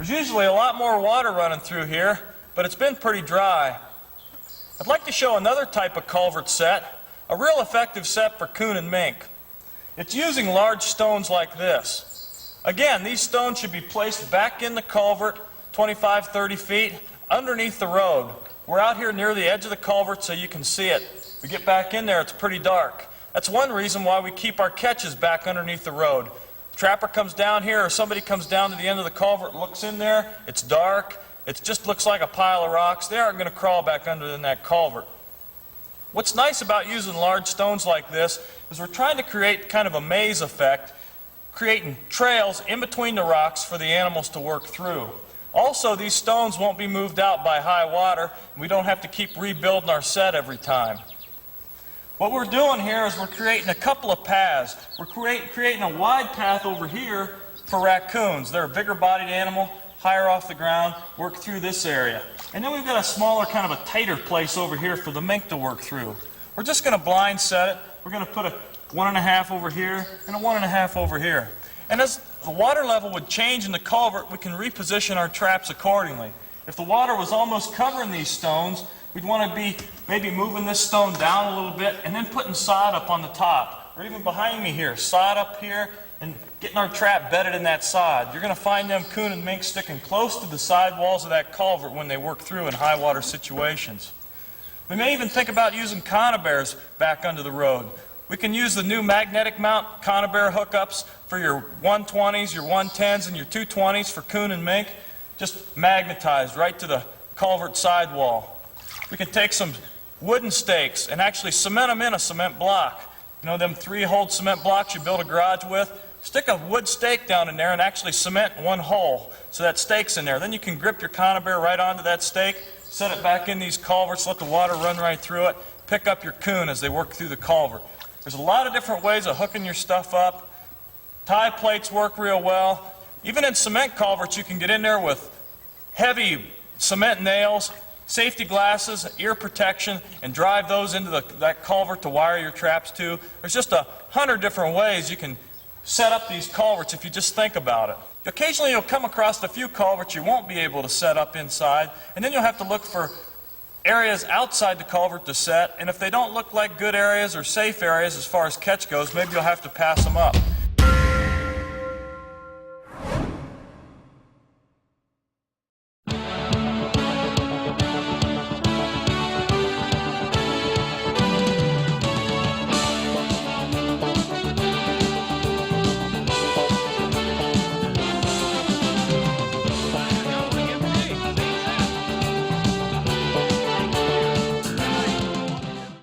There's usually a lot more water running through here, but it's been pretty dry. I'd like to show another type of culvert set, a real effective set for coon and mink. It's using large stones like this. Again, these stones should be placed back in the culvert 25, 30 feet underneath the road. We're out here near the edge of the culvert so you can see it. We get back in there, it's pretty dark. That's one reason why we keep our catches back underneath the road. Trapper comes down here or somebody comes down to the end of the culvert, looks in there, it's dark, it just looks like a pile of rocks. They aren't going to crawl back under in that culvert. What's nice about using large stones like this is we're trying to create kind of a maze effect, creating trails in between the rocks for the animals to work through. Also, these stones won't be moved out by high water, and we don't have to keep rebuilding our set every time. What we're doing here is we're creating a couple of paths. We're creating a wide path over here for raccoons. They're a bigger bodied animal, higher off the ground, work through this area. And then we've got a smaller, kind of a tighter place over here for the mink to work through. We're just going to blind set it. We're going to put a 1.5 over here and a 1.5 over here. And as the water level would change in the culvert, we can reposition our traps accordingly. If the water was almost covering these stones, we'd want to be maybe moving this stone down a little bit and then putting sod up on the top. Or even behind me here, sod up here and getting our trap bedded in that sod. You're going to find them coon and mink sticking close to the side walls of that culvert when they work through in high water situations. We may even think about using conibears back under the road. We can use the new magnetic mount conibear hookups for your 120s, your 110s, and your 220s for coon and mink, just magnetized right to the culvert sidewall. We can take some wooden stakes and actually cement them in a cement block. You know them 3-hole cement blocks you build a garage with? Stick a wood stake down in there and actually cement one hole so that stake's in there. Then you can grip your conibear right onto that stake, set it back in these culverts, let the water run right through it, pick up your coon as they work through the culvert. There's a lot of different ways of hooking your stuff up. Tie plates work real well. Even in cement culverts, you can get in there with heavy cement nails, safety glasses, ear protection, and drive those into that culvert to wire your traps to. There's just 100 different ways you can set up these culverts if you just think about it. Occasionally you'll come across a few culverts you won't be able to set up inside, and then you'll have to look for areas outside the culvert to set, and if they don't look like good areas or safe areas as far as catch goes, maybe you'll have to pass them up.